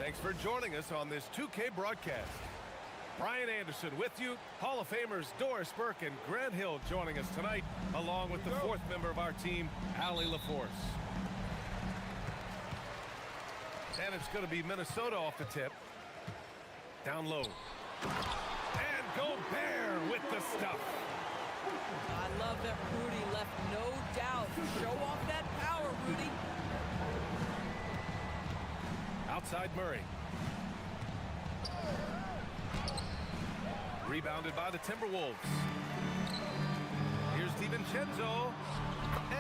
Thanks for joining us on this 2K broadcast. Brian Anderson with you, Hall of Famers Doris Burke and Grant Hill joining us tonight, along with the fourth member of our team, Allie LaForce. And it's going to be Minnesota off the tip. Down low. And Gobert with the stuff. I love that Rudy left no doubt. Show off that power, Rudy. Outside Murray. Rebounded by the Timberwolves. Here's DiVincenzo.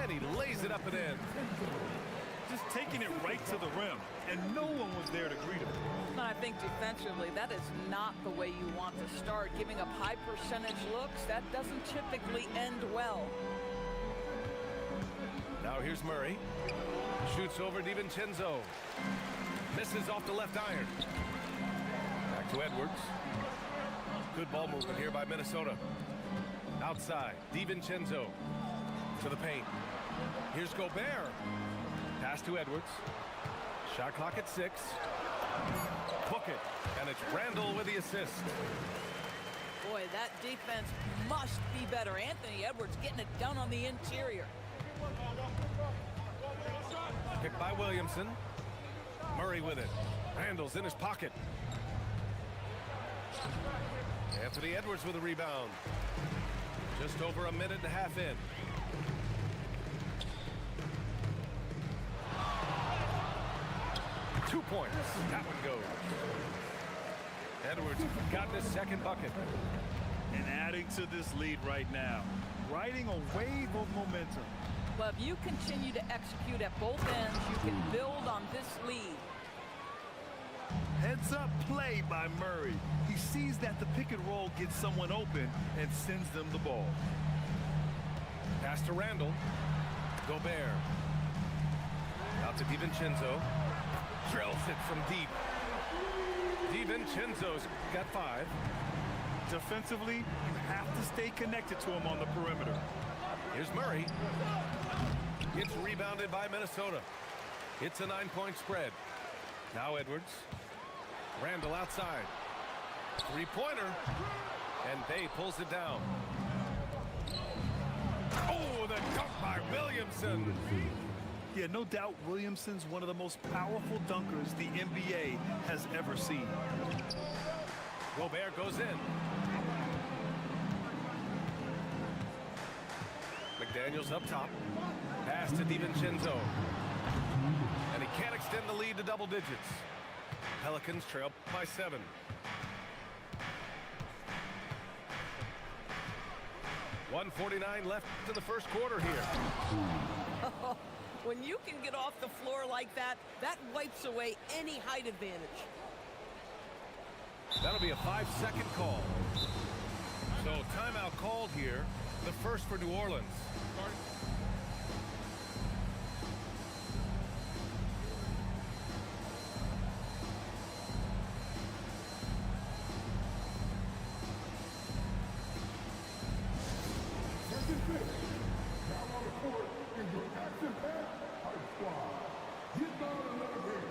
And he lays it up and in. Just taking it right to the rim, and no one was there to greet him. And I think defensively, that is not the way you want to start. Giving up high percentage looks, that doesn't typically end well. Now here's Murray. Shoots over DiVincenzo. Misses off the left iron. Back to Edwards. Good ball movement here by Minnesota. Outside, DiVincenzo to the paint. Here's Gobert. Pass to Edwards. Shot clock at 6. Book it. And it's Randall with the assist. Boy, that defense must be better. Anthony Edwards getting it done on the interior. Picked by Williamson. Murray with it. Randall's in his pocket. Anthony Edwards with a rebound. Just over a minute and a half in. .2. That one goes. Edwards got his second bucket. And adding to this lead right now. Riding a wave of momentum. But if you continue to execute at both ends, you can build on this lead. Heads up play by Murray. He sees that the pick and roll gets someone open and sends them the ball. Pass to Randall. Gobert. Out to DiVincenzo. Drills it from deep. DiVincenzo's got 5. Defensively, you have to stay connected to him on the perimeter. Here's Murray. It's rebounded by Minnesota. It's a 9-point spread. Now Edwards. Randall outside. Three-pointer. And Bay pulls it down. Oh, the dunk by Williamson. Yeah, no doubt Williamson's one of the most powerful dunkers the NBA has ever seen. Gobert goes in. McDaniels up top. Pass to DiVincenzo. And he can't extend the lead to double digits. Pelicans trail by 7. .149 left to the first quarter here. When you can get off the floor like that, that wipes away any height advantage. That'll be a 5-second call. So timeout called here, the first for New Orleans. Now on the court is your action-packed Hype Squad. Get down another game.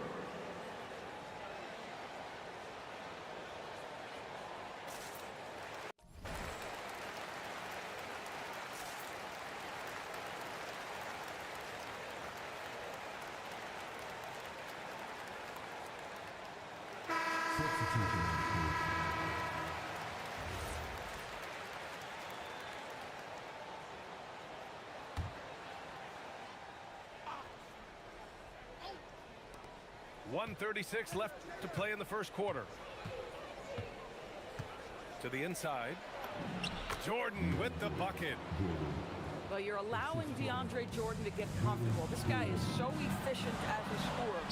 Substitution. 1:36 left to play in the first quarter. To the inside. Jordan with the bucket. Well, you're allowing DeAndre Jordan to get comfortable. This guy is so efficient as a scorer.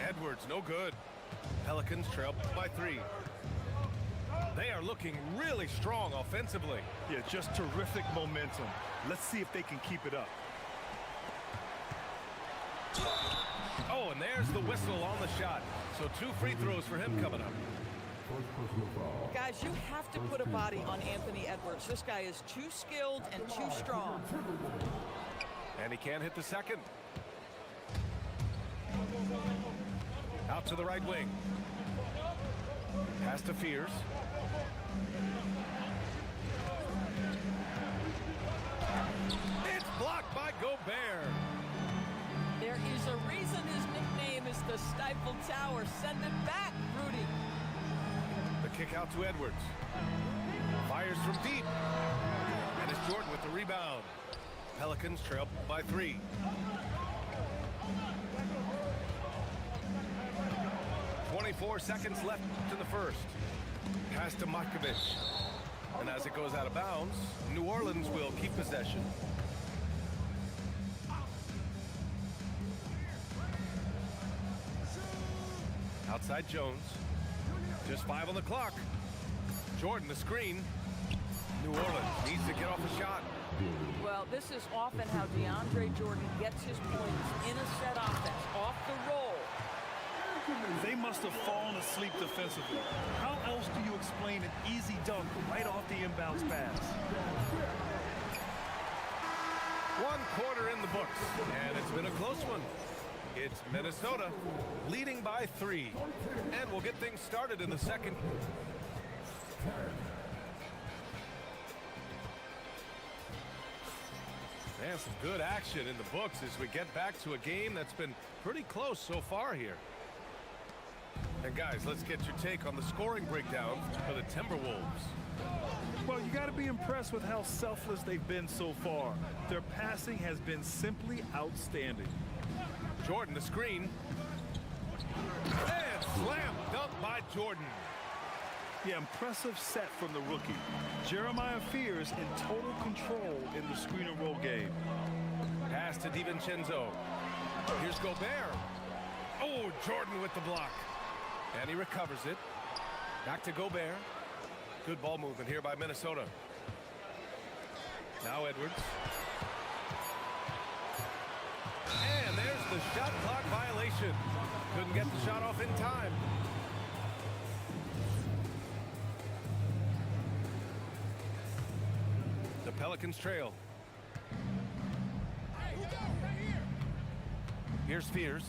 Edwards, no good. Pelicans trail by 3. They are looking really strong offensively. Yeah, just terrific momentum. Let's see if they can keep it up. Oh, and there's the whistle on the shot. So 2 free throws for him coming up. Guys, you have to put a body on Anthony Edwards. This guy is too skilled and too strong. And he can't hit the second. Out to the right wing. Pass to Fears. It's blocked by Gobert. There is a reason his nickname is the Stifle Tower. Send it back, Rudy. The kick out to Edwards. Fires from deep. And it's Jordan with the rebound. Pelicans trail by 3. .24 seconds left in the first. Pass to Markovic. And as it goes out of bounds, New Orleans will keep possession. Outside Jones. Just 5 on the clock. Jordan the screen. New Orleans needs to get off a shot. Well, this is often how DeAndre Jordan gets his points in a set offense, off the roll. They must have fallen asleep defensively. How else do you explain an easy dunk right off the inbounds pass? 1 quarter in the books, and it's been a close one. It's Minnesota leading by 3, and we'll get things started in the second. And some good action in the books as we get back to a game that's been pretty close so far here. And guys, let's get your take on the scoring breakdown for the Timberwolves. Well, you got to be impressed with how selfless they've been so far. Their passing has been simply outstanding. Jordan the screen. And slam dunk by Jordan. Yeah, impressive set from the rookie. Jeremiah Fears in total control in the screen and roll game. Pass to DiVincenzo. Here's Gobert. Oh, Jordan with the block. And he recovers it. Back to Gobert. Good ball movement here by Minnesota. Now Edwards. And there's the shot clock violation. Couldn't get the shot off in time. The Pelicans trail. Here's Fears.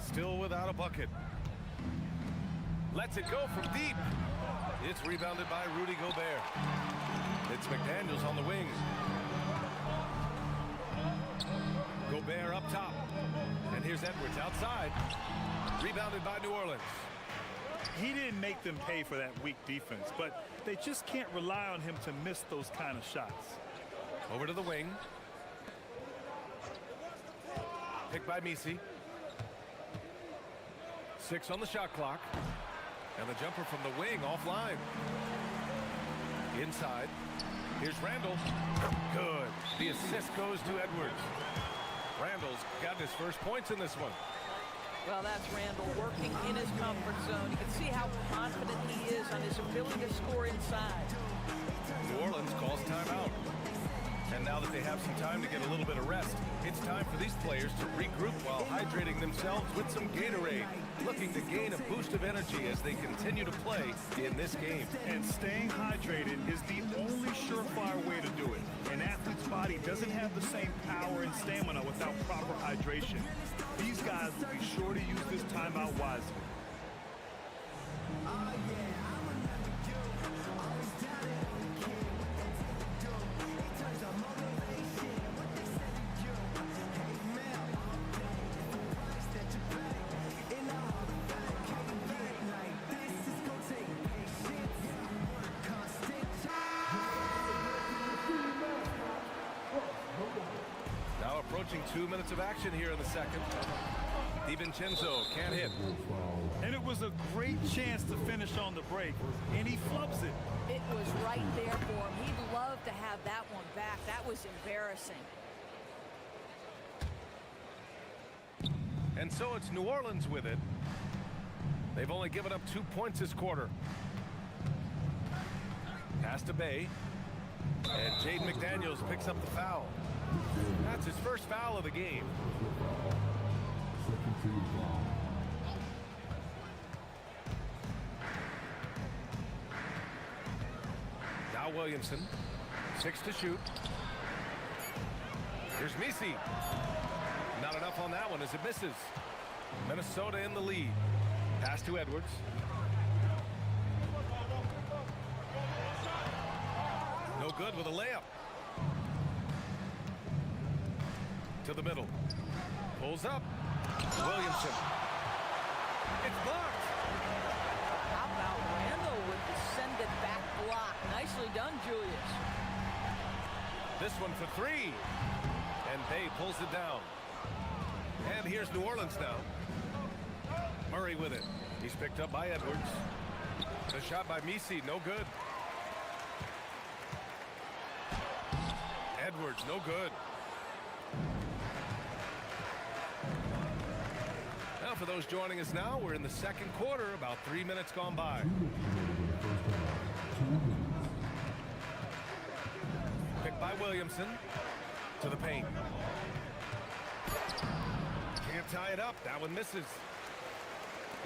Still without a bucket. Lets it go from deep. It's rebounded by Rudy Gobert. It's McDaniels on the wing. Gobert up top. And here's Edwards outside. Rebounded by New Orleans. He didn't make them pay for that weak defense, but they just can't rely on him to miss those kind of shots. Over to the wing. Picked by Misi. 6 on the shot clock. And the jumper from the wing offline. Inside. Here's Randall. Good. The assist goes to Edwards. Randall's got his first points in this one. Well, that's Randall working in his comfort zone. You can see how confident he is on his ability to score inside. New Orleans calls timeout. And now that they have some time to get a little bit of rest, it's time for these players to regroup while hydrating themselves with some Gatorade, looking to gain a boost of energy as they continue to play in this game. And staying hydrated is the only surefire way to do it. An athlete's body doesn't have the same power and stamina without proper hydration. These guys will be sure to use this timeout wisely. Now approaching 2 minutes of action here in the second. DiVincenzo can't hit. And it was a great chance to finish on the break, and he flubs it. It was right there for him. He'd love to have that one back. That was embarrassing. And so it's New Orleans with it. They've only given up 2 points this quarter. Pass to Bay. And Jaden McDaniels picks up the foul. That's his first foul of the game. Now Williamson. 6 to shoot. Here's Misi. Not enough on that one as it misses. Minnesota in the lead. Pass to Edwards. No good with a layup. To the middle. Pulls up. Williamson. It's blocked. How about Randall with the send it back block? Nicely done, Julius. This one for three. And Bay pulls it down. And here's New Orleans now. Murray with it. He's picked up by Edwards. The shot by Misi, no good. Edwards, no good. Now for those joining us now, we're in the second quarter, about 3 minutes gone by. Picked by Williamson to the paint. Can't tie it up. That one misses.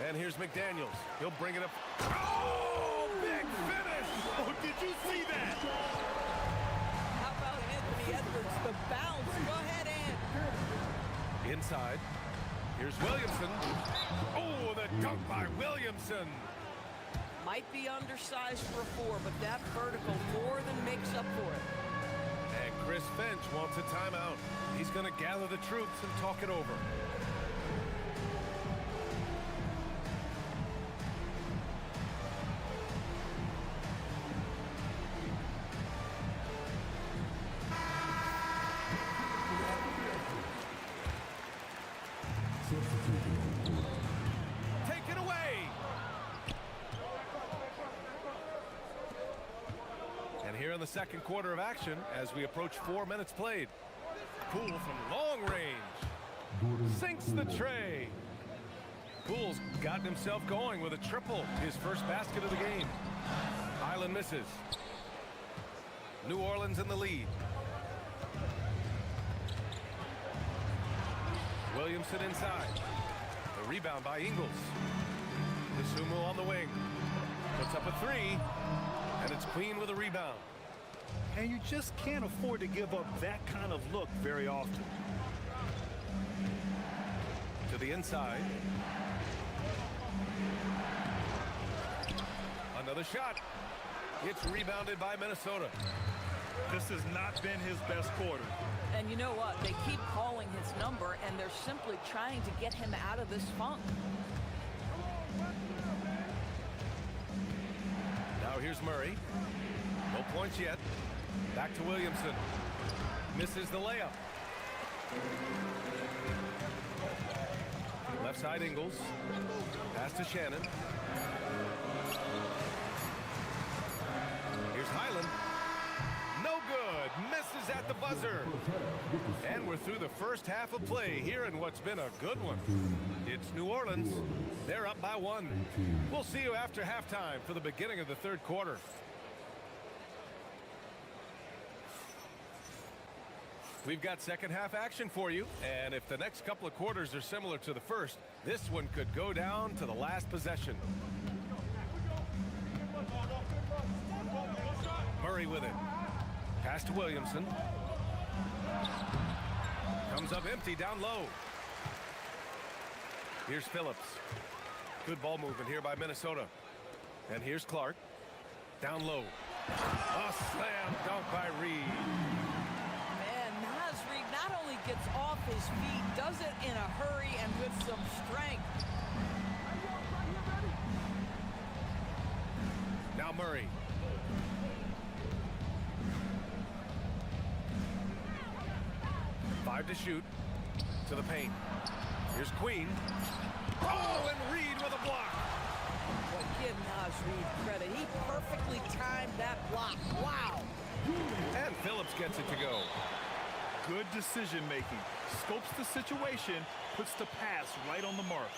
And here's McDaniels. He'll bring it up. Oh, big finish! Oh, did you see that? How about Anthony Edwards? The bounce. Go ahead, Ant. Inside. Here's Williamson. Oh, the dunk by Williamson. Might be undersized for a four, but that vertical more than makes up for it. And Chris Finch wants a timeout. He's going to gather the troops and talk it over. Take it away. And here in the second quarter of action, as we approach 4 minutes played. Poole from long range. Sinks the tray. Poole's gotten himself going with a triple, his first basket of the game. Highland misses. New Orleans in the lead. Williamson inside. The rebound by Ingles. Dosunmu on the wing. Puts up a three. And it's Queen with a rebound. And you just can't afford to give up that kind of look very often. To the inside. Another shot. It's rebounded by Minnesota. This has not been his best quarter. And you know what? They keep calling his number, and they're simply trying to get him out of this funk. Now here's Murray. No points yet. Back to Williamson. Misses the layup. Left side Ingles. Pass to Shannon. Here's Highland. No good. Misses at the buzzer. And we're through the first half of play here in what's been a good one. It's New Orleans. They're up by one. We'll see you after halftime for the beginning of the third quarter. We've got second half action for you, and if the next couple of quarters are similar to the first, this one could go down to the last possession. Murray with it. Pass to Williamson. Comes up empty down low. Here's Phillips. Good ball movement here by Minnesota. And here's Clark. Down low. A slam dunk by Reed. Not only gets off his feet, does it in a hurry and with some strength. Now Murray. Five to shoot. To the paint. Here's Queen. Oh, and Reed with a block. Well, give Naz Reid credit. He perfectly timed that block. Wow. And Phillips gets it to go. Good decision making. Scopes the situation, puts the pass right on the mark.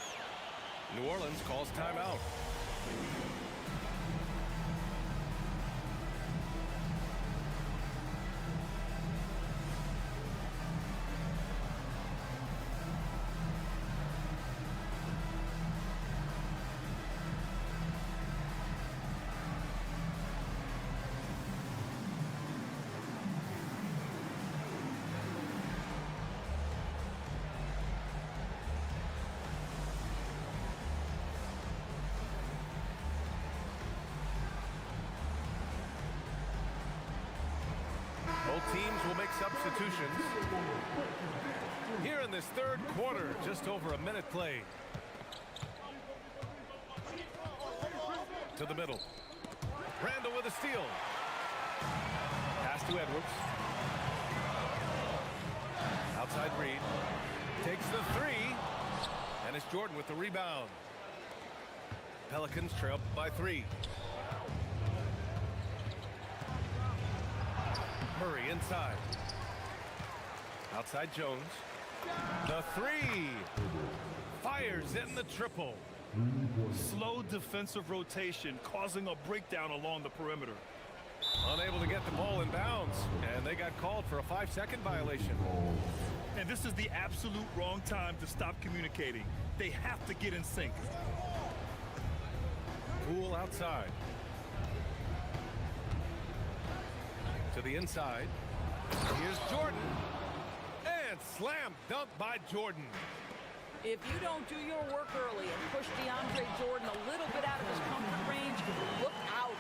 New Orleans calls timeout. teams will make substitutions. Here in this third quarter, just over a minute played. To the middle. Randall with a steal. Pass to Edwards. Outside Reed. Takes the three. And it's Jordan with the rebound. Pelicans trail by 3. Murray inside. Outside Jones. The 3. Fires in the triple. Slow defensive rotation causing a breakdown along the perimeter. Unable to get the ball in bounds, and they got called for a 5-second violation. And this is the absolute wrong time to stop communicating. They have to get in sync. Poole outside. To the inside. Here's Jordan. And slam dunk by Jordan. If you don't do your work early and push DeAndre Jordan a little bit out of his comfort range, look out.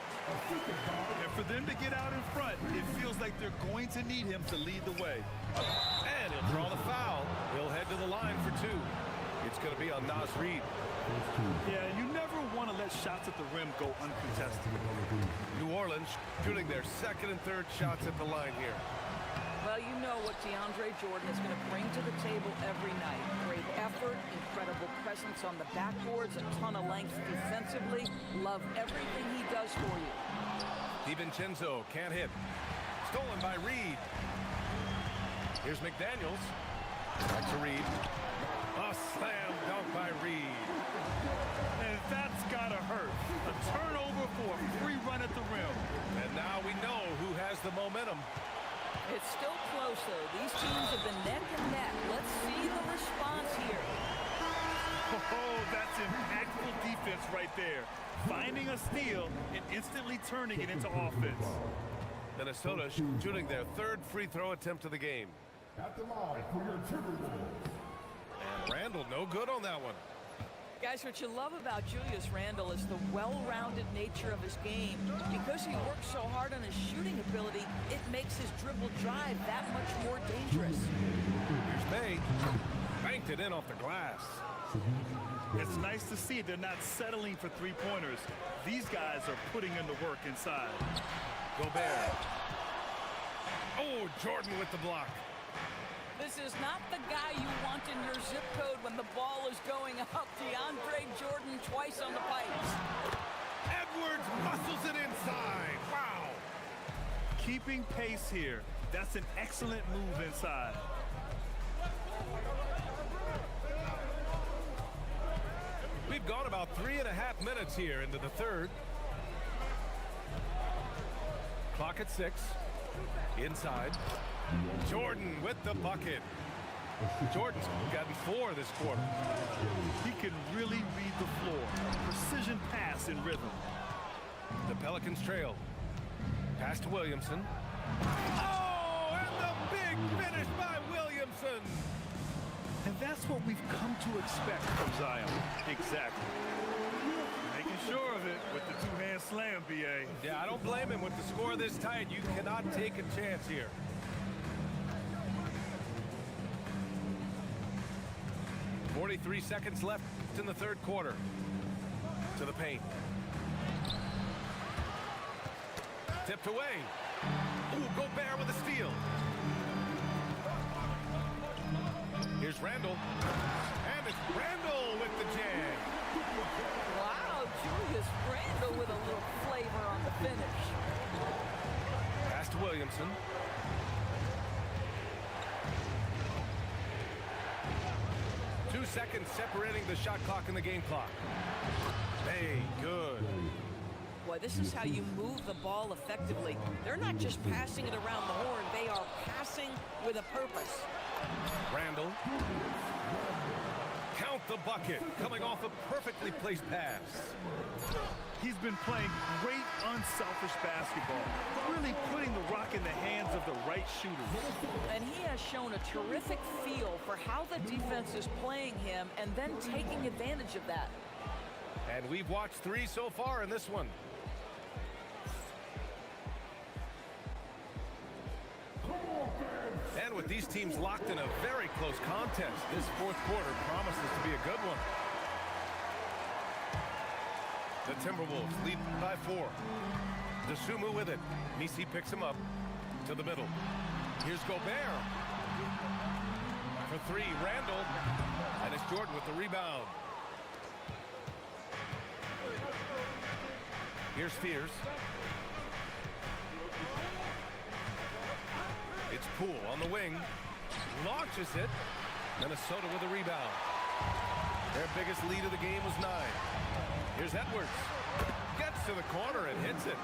And for them to get out in front, it feels like they're going to need him to lead the way. And he'll draw the foul. He'll head to the line for 2. It's going to be on Naz Reid. Yeah, you never want to let shots at the rim go uncontested. New Orleans shooting their second and third shots at the line here. Well, you know what DeAndre Jordan is going to bring to the table every night. Great effort, incredible presence on the backboards, a ton of length defensively. Love everything he does for you. DiVincenzo can't hit. Stolen by Reed. Here's McDaniels. Back to Reed. A slam dunk by Reed. And that's gotta hurt. A turnover for a free run at the rim. And now we know who has the momentum. It's still close, though. These teams have been neck and neck. Let's see the response here. Oh, that's impactful defense right there. Finding a steal and instantly turning it into offense. Minnesota shooting their third free throw attempt of the game. At the line for your Timberwolves. And Randall no good on that one. Guys, what you love about Julius Randle is the well-rounded nature of his game. Because he works so hard on his shooting ability, it makes his dribble drive that much more dangerous. Here's May. Banked it in off the glass. It's nice to see they're not settling for three-pointers. These guys are putting in the work inside. Gobert. Oh, Jordan with the block. This is not the guy you want in your zip code when the ball is going up. DeAndre Jordan twice on the pipes. Edwards muscles it inside. Wow. Keeping pace here. That's an excellent move inside. We've gone about 3.5 minutes here into the third. Clock at 6. Inside. Jordan with the bucket. Jordan's gotten 4 this quarter. He can really read the floor. Precision pass in rhythm. The Pelicans trail. Pass to Williamson. Oh, and the big finish by Williamson. And that's what we've come to expect from Zion. Exactly. Making sure of it with the two-hand slam, B.A. Yeah, I don't blame him. With the score this tight, you cannot take a chance here. .43 seconds left in the third quarter. To the paint. Tipped away. Ooh, Gobert with a steal. Here's Randall. And it's Randall with the jam. Wow, Julius Randle with a little flavor on the finish. Pass to Williamson. Two seconds separating the shot clock and the game clock. Hey, good. Boy, this is how you move the ball effectively. They're not just passing it around the horn. They are passing with a purpose. Randall. Count the bucket. Coming off a perfectly placed pass. He's been playing great, unselfish basketball, really putting the rock in the hands of the right shooters. And he has shown a terrific feel for how the defense is playing him and then taking advantage of that. And we've watched 3 so far in this one. with these teams locked in a very close contest, this fourth quarter promises to be a good one. The Timberwolves lead by 4. DeSumo with it. Nisi picks him up to the middle. Here's Gobert. For 3, Randall. And it's Jordan with the rebound. Here's Spears. It's Poole on the wing. Launches it. Minnesota with a rebound. Their biggest lead of the game was 9. Here's Edwards. Gets to the corner and hits it.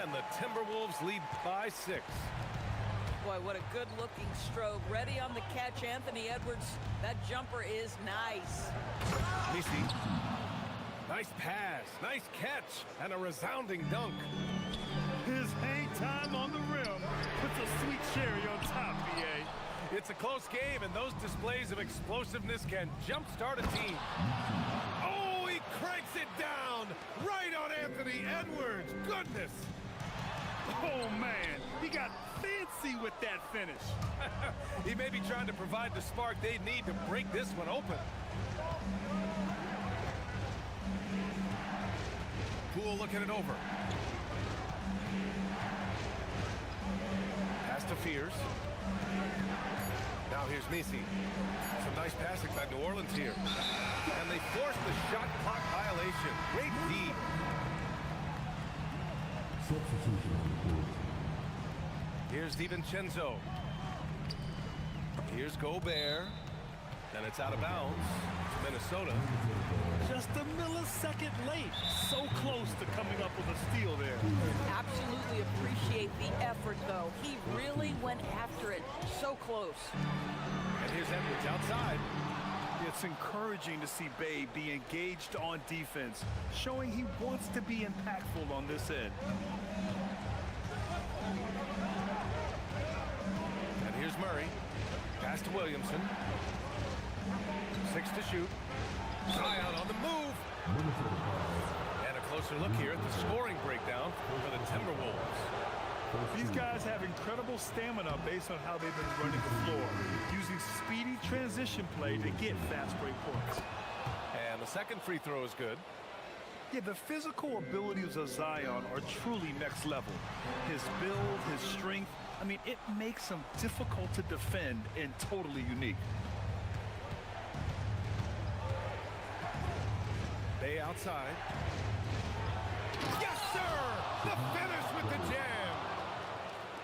And the Timberwolves lead by 6. Boy, what a good-looking stroke. Ready on the catch, Anthony Edwards. That jumper is nice. Nisi. Nice pass. Nice catch. And a resounding dunk. His hang time on the rim puts a sweet cherry on top, BA. It's a close game, and those displays of explosiveness can jumpstart a team. Oh, he cranks it down right on Anthony Edwards. Goodness. Oh, man. He got fancy with that finish. He may be trying to provide the spark they need to break this one open. Poole looking it over. Pass to Fears. Now here's Nisi. Some nice passing by New Orleans here. And they force the shot clock violation. Great D. Substitution on the court. Here's DiVincenzo. Here's Gobert. And it's out of bounds to Minnesota. Just a millisecond late. So close to coming up with a steal there. Absolutely appreciate the effort, though. He really went after it. So close. And here's Edwards outside. It's encouraging to see Bey be engaged on defense, showing he wants to be impactful on this end. And here's Murray. Pass to Williamson. 6 to shoot. Zion on the move. Minnesota foul. And a closer look here at the scoring breakdown for the Timberwolves. These guys have incredible stamina based on how they've been running the floor, using speedy transition play to get fast break points. And the second free throw is good. Yeah, the physical abilities of Zion are truly next level. His build, his strength, I mean, it makes him difficult to defend and totally unique. Bey outside. Yes, sir! The finish with the jam.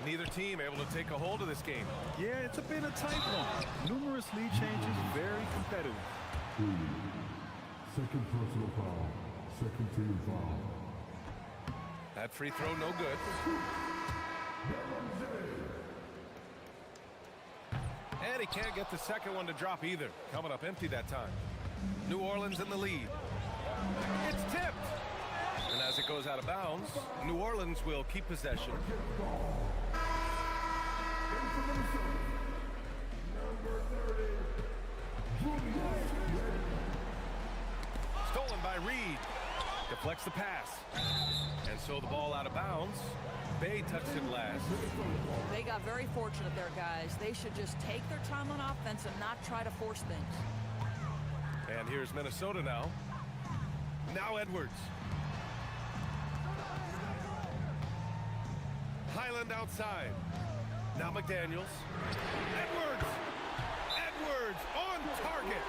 Neither team able to take a hold of this game. Yeah, it's been a tight one. Numerous lead changes, very competitive. 3. Second personal foul. Second team foul. That free throw no good. And he can't get the second one to drop either. Coming up empty that time. New Orleans in the lead. It's tipped. And as it goes out of bounds, New Orleans will keep possession. Stolen by Reed. Deflects the pass. And so the ball out of bounds. Bey touched it last. They got very fortunate there, guys. They should just take their time on offense and not try to force things. And here's Minnesota now. Now Edwards. Highland outside. Now McDaniels. Edwards! Edwards on target!